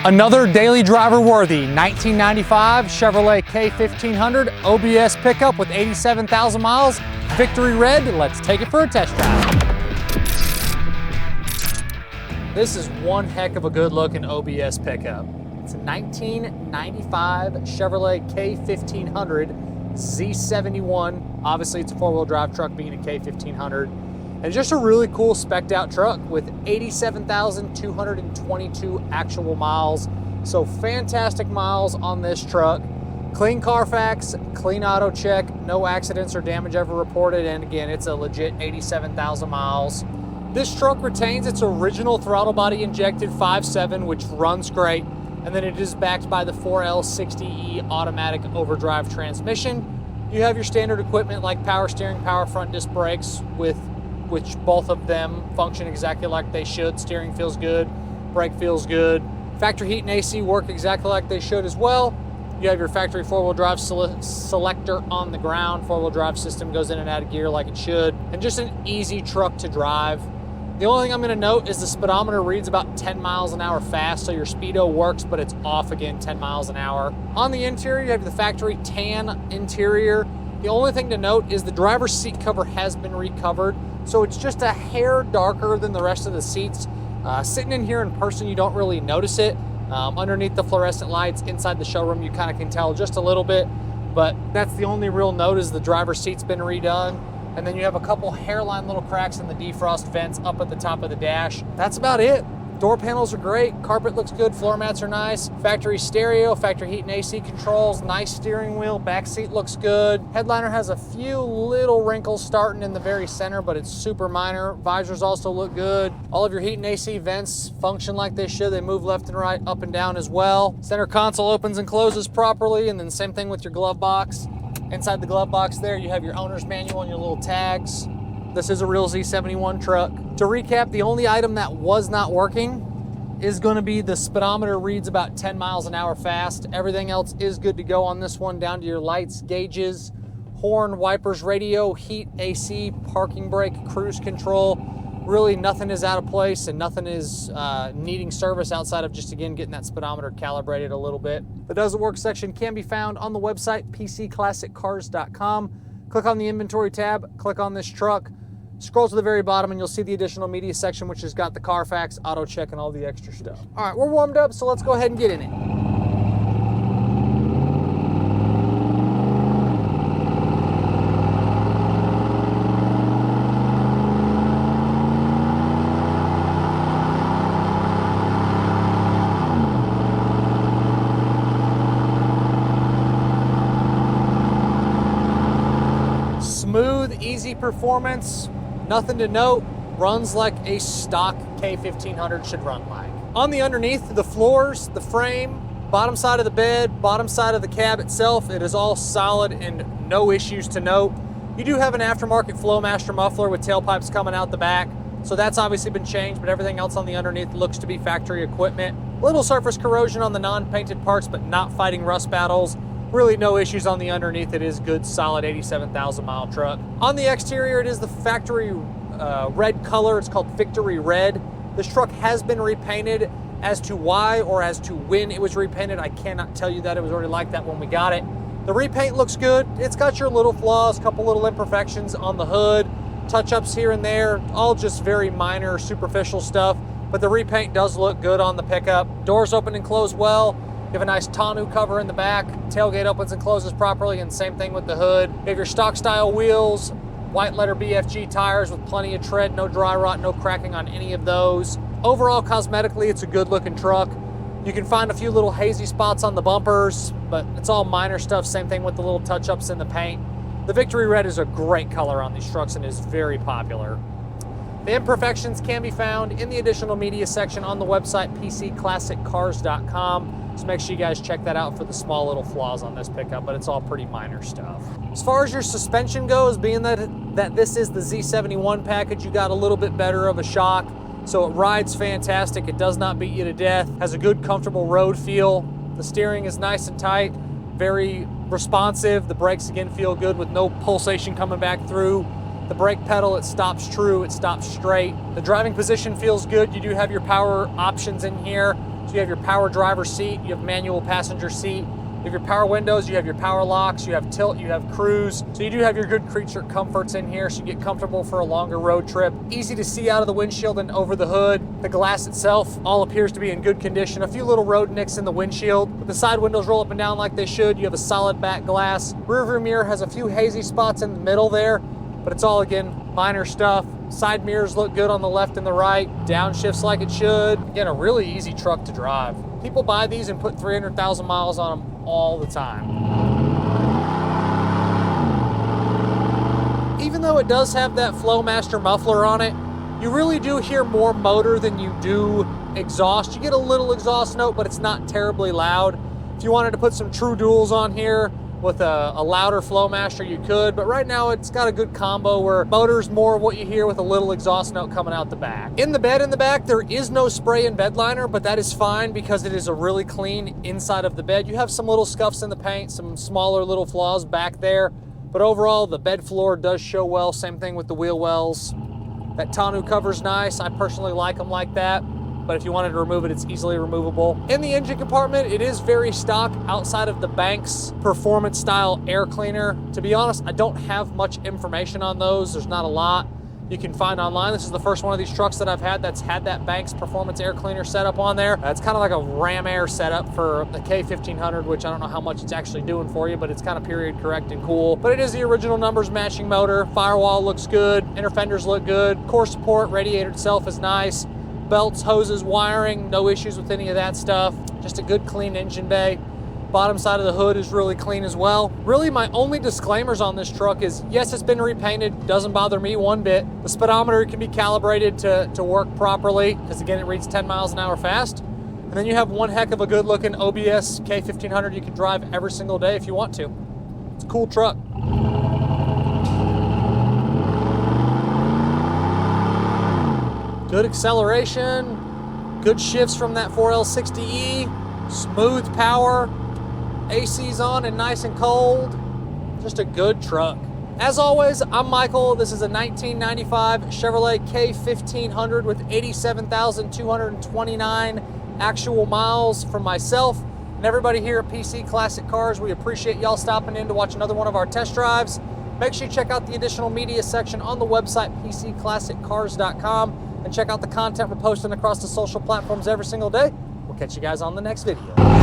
Another daily driver worthy 1995 Chevrolet K1500 OBS pickup with 87,000 miles, Victory Red. Let's take it for a test drive. This is one heck of a good looking OBS pickup. It's a 1995 Chevrolet K1500 Z71. Obviously it's a four-wheel drive truck being a K1500. And just a really cool specced out truck with 87,222 actual miles. So fantastic miles on this truck. Clean Carfax, clean Autocheck, no accidents or damage ever reported. And again, it's a legit 87,000 miles. This truck retains its original throttle body injected 5.7, which runs great. And then it is backed by the 4L60E automatic overdrive transmission. You have your standard equipment like power steering, power front disc brakes, which both of them function exactly like they should. Steering feels good, brake feels good. Factory heat and AC work exactly like they should as well. You have your factory four-wheel drive selector on the ground. Four-wheel drive system goes in and out of gear like it should. And just an easy truck to drive. The only thing I'm gonna note is the speedometer reads about 10 miles an hour fast, so your speedo works, but it's off again 10 miles an hour. On the interior, you have the factory tan interior. The only thing to note is the driver's seat cover has been recovered, so it's just a hair darker than the rest of the seats. Sitting in here in person, you don't really notice it. Underneath the fluorescent lights inside the showroom, you kind of can tell just a little bit, but that's the only real note is the driver's seat's been redone. And then you have a couple hairline little cracks in the defrost vents up at the top of the dash. That's about it. Door panels are great, carpet looks good, floor mats are nice, factory stereo, factory heat and AC controls, nice steering wheel, back seat looks good. Headliner has a few little wrinkles starting in the very center, but it's super minor. Visors also look good. All of your heat and AC vents function like they should. They move left and right, up and down as well. Center console opens and closes properly, and then same thing with your glove box. Inside the glove box there, you have your owner's manual and your little tags. This is a real Z71 truck. To recap, the only item that was not working is gonna be the speedometer reads about 10 miles an hour fast. Everything else is good to go on this one, down to your lights, gauges, horn, wipers, radio, heat, AC, parking brake, cruise control. Really nothing is out of place and nothing is needing service outside of just, again, getting that speedometer calibrated a little bit. The Does It Work section can be found on the website, pcclassiccars.com. Click on the inventory tab, click on this truck, scroll to the very bottom and you'll see the additional media section, which has got the Carfax, Autocheck, and all the extra stuff. All right, we're warmed up, so let's go ahead and get in it. Smooth, easy performance, nothing to note, runs like a stock K1500 should run like. On the underneath, the floors, the frame, bottom side of the bed, bottom side of the cab itself, it is all solid and no issues to note. You do have an aftermarket Flowmaster muffler with tailpipes coming out the back, so that's obviously been changed, but everything else on the underneath looks to be factory equipment. Little surface corrosion on the non-painted parts, but not fighting rust battles. Really no issues on the underneath. It is good, solid 87,000 mile truck. On the exterior, it is the factory red color. It's called Victory Red. This truck has been repainted. As to why or as to when it was repainted, I cannot tell you that. It was already like that when we got it. The repaint looks good. It's got your little flaws, a couple little imperfections on the hood, touch-ups here and there, all just very minor, superficial stuff, but the repaint does look good on the pickup. Doors open and close well. You have a nice tonneau cover in the back. Tailgate opens and closes properly, and same thing with the hood. You have your stock style wheels, white letter BFG tires with plenty of tread, no dry rot, no cracking on any of those. Overall, cosmetically, it's a good looking truck. You can find a few little hazy spots on the bumpers, but it's all minor stuff. Same thing with the little touch-ups in the paint. The Victory Red is a great color on these trucks and is very popular. The imperfections can be found in the additional media section on the website, pcclassiccars.com. So make sure you guys check that out for the small little flaws on this pickup, but it's all pretty minor stuff. As far as your suspension goes, being that this is the Z71 package, you got a little bit better of a shock. So it rides fantastic. It does not beat you to death. Has a good, comfortable road feel. The steering is nice and tight, very responsive. The brakes, again, feel good with no pulsation coming back through. The brake pedal, it stops true, it stops straight. The driving position feels good. You do have your power options in here. So you have your power driver seat, you have manual passenger seat, you have your power windows, you have your power locks, you have tilt, you have cruise. So you do have your good creature comforts in here, so you get comfortable for a longer road trip. Easy to see out of the windshield and over the hood. The glass itself all appears to be in good condition. A few little road nicks in the windshield, but the side windows roll up and down like they should. You have a solid back glass. Rear view mirror has a few hazy spots in the middle there, but it's all, again, minor stuff. Side mirrors look good on the left and the right. Downshifts like it should. Again, a really easy truck to drive. People buy these and put 300,000 miles on them all the time. Even though it does have that Flowmaster muffler on it, you really do hear more motor than you do exhaust. You get a little exhaust note, but it's not terribly loud. If you wanted to put some true duals on here with a louder Flowmaster, you could, but right now it's got a good combo where motor's more of what you hear with a little exhaust note coming out the back. In the bed in the back, there is no spray and bed liner, but that is fine because it is a really clean inside of the bed. You have some little scuffs in the paint, some smaller little flaws back there, but overall the bed floor does show well. Same thing with the wheel wells. That tonneau cover's nice. I personally like them like that, but if you wanted to remove it, it's easily removable. In the engine compartment, it is very stock outside of the Banks performance style air cleaner. To be honest, I don't have much information on those. There's not a lot you can find online. This is the first one of these trucks that I've had that's had that Banks performance air cleaner setup on there. It's kind of like a Ram Air setup for the K1500, which I don't know how much it's actually doing for you, but it's kind of period correct and cool. But it is the original numbers matching motor. Firewall looks good. Inner fenders look good. Core support, radiator itself is nice. Belts, hoses, wiring, no issues with any of that stuff. Just a good clean engine bay. Bottom side of the hood is really clean as well. Really, my only disclaimers on this truck is, yes, it's been repainted. Doesn't bother me one bit. The speedometer can be calibrated to work properly, because again, it reads 10 miles an hour fast. And then you have one heck of a good looking OBS K1500 you can drive every single day if you want to. It's a cool truck. Good acceleration, good shifts from that 4L60E, smooth power, AC's on and nice and cold. Just a good truck. As always, I'm Michael. This is a 1995 Chevrolet K1500 with 87,229 actual miles from myself and everybody here at PC Classic Cars. We appreciate y'all stopping in to watch another one of our test drives. Make sure you check out the additional media section on the website, PCClassicCars.com. and check out the content we're posting across the social platforms every single day. We'll catch you guys on the next video.